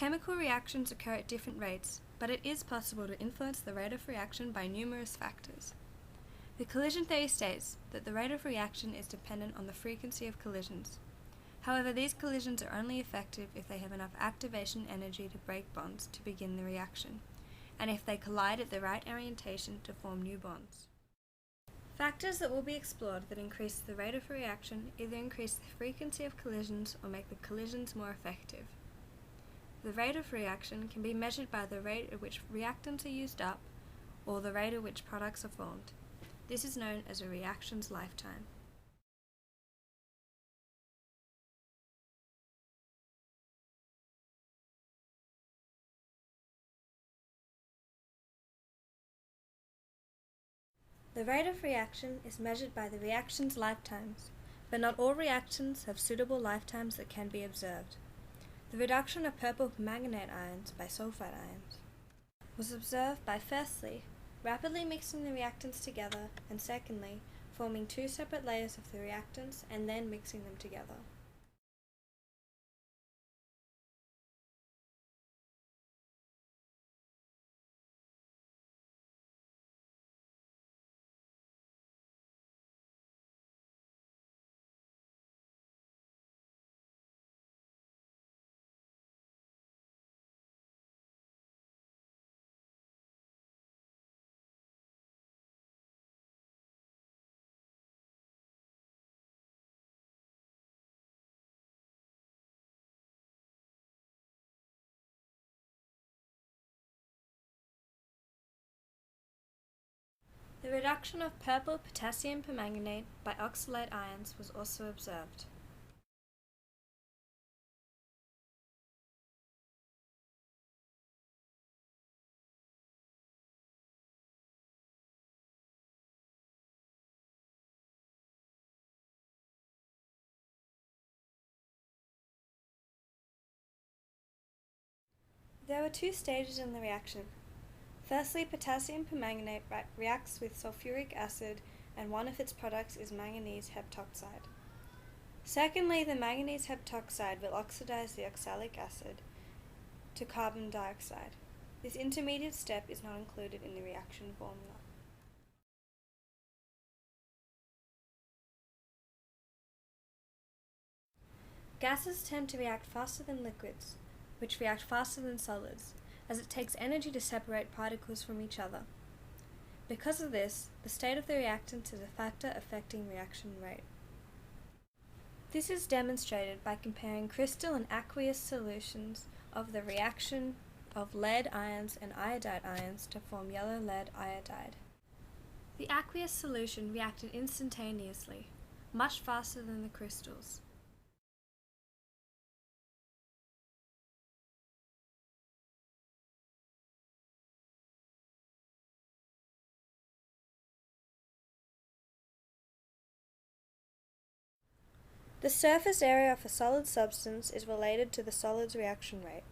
Chemical reactions occur at different rates, but it is possible to influence the rate of reaction by numerous factors. The collision theory states that the rate of reaction is dependent on the frequency of collisions. However, these collisions are only effective if they have enough activation energy to break bonds to begin the reaction, and if they collide at the right orientation to form new bonds. Factors that will be explored that increase the rate of reaction either increase the frequency of collisions or make the collisions more effective. The rate of reaction can be measured by the rate at which reactants are used up or the rate at which products are formed. This is known as a reaction's lifetime. The rate of reaction is measured by the reaction's lifetimes, but not all reactions have suitable lifetimes that can be observed. The reduction of purple permanganate ions by sulfide ions was observed by firstly, rapidly mixing the reactants together, and secondly, forming two separate layers of the reactants and then mixing them together. The reduction of purple potassium permanganate by oxalate ions was also observed. There were two stages in the reaction. Firstly, potassium permanganate reacts with sulfuric acid, and one of its products is manganese heptoxide. Secondly, the manganese heptoxide will oxidize the oxalic acid to carbon dioxide. This intermediate step is not included in the reaction formula. Gases tend to react faster than liquids, which react faster than solids, as it takes energy to separate particles from each other. Because of this, the state of the reactant is a factor affecting reaction rate. This is demonstrated by comparing crystal and aqueous solutions of the reaction of lead ions and iodide ions to form yellow lead iodide. The aqueous solution reacted instantaneously, much faster than the crystals. The surface area of a solid substance is related to the solid's reaction rate.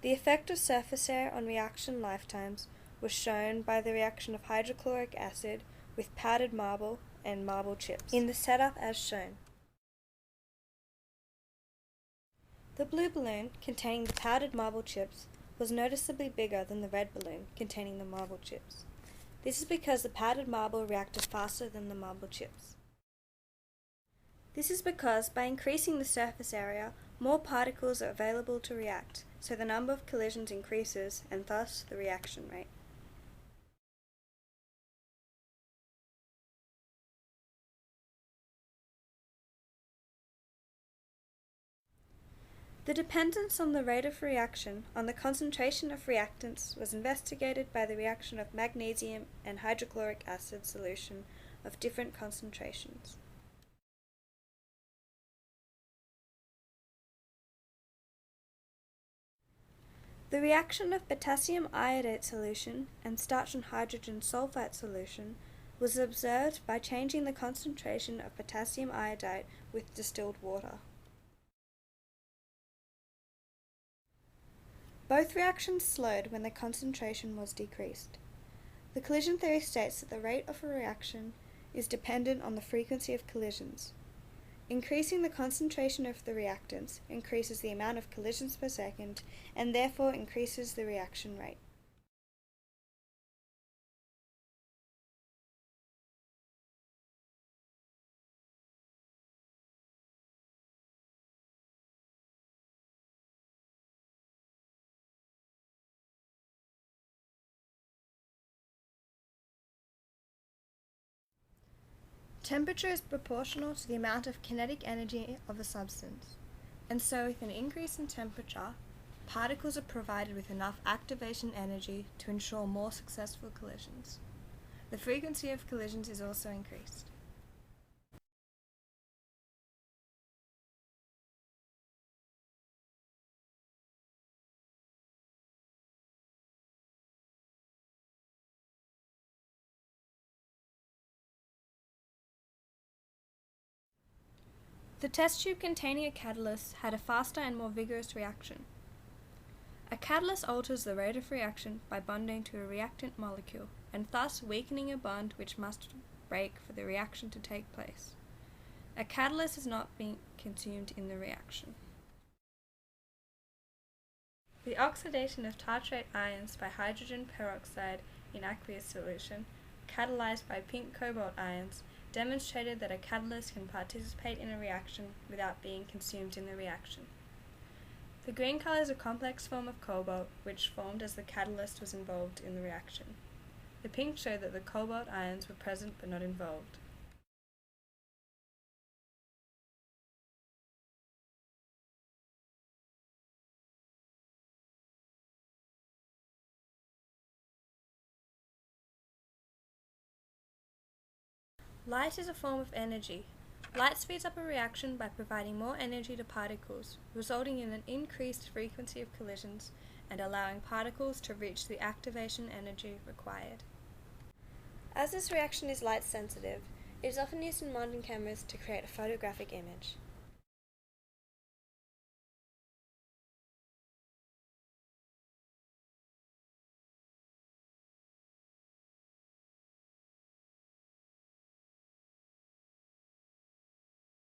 The effect of surface area on reaction lifetimes was shown by the reaction of hydrochloric acid with powdered marble and marble chips in the setup as shown. The blue balloon containing the powdered marble chips was noticeably bigger than the red balloon containing the marble chips. This is because the powdered marble reacted faster than the marble chips. This is because by increasing the surface area, more particles are available to react, so the number of collisions increases and thus the reaction rate. The dependence on the rate of reaction on the concentration of reactants was investigated by the reaction of magnesium and hydrochloric acid solution of different concentrations. The reaction of potassium iodate solution and starch and hydrogen sulfite solution was observed by changing the concentration of potassium iodide with distilled water. Both reactions slowed when the concentration was decreased. The collision theory states that the rate of a reaction is dependent on the frequency of collisions. Increasing the concentration of the reactants increases the amount of collisions per second and therefore increases the reaction rate. Temperature is proportional to the amount of kinetic energy of a substance, and so with an increase in temperature, particles are provided with enough activation energy to ensure more successful collisions. The frequency of collisions is also increased. The test tube containing a catalyst had a faster and more vigorous reaction. A catalyst alters the rate of reaction by bonding to a reactant molecule, and thus weakening a bond which must break for the reaction to take place. A catalyst is not being consumed in the reaction. The oxidation of tartrate ions by hydrogen peroxide in aqueous solution, catalyzed by pink cobalt ions, demonstrated that a catalyst can participate in a reaction without being consumed in the reaction. The green color is a complex form of cobalt which formed as the catalyst was involved in the reaction. The pink showed that the cobalt ions were present but not involved. Light is a form of energy. Light speeds up a reaction by providing more energy to particles, resulting in an increased frequency of collisions and allowing particles to reach the activation energy required. As this reaction is light sensitive, it is often used in modern cameras to create a photographic image.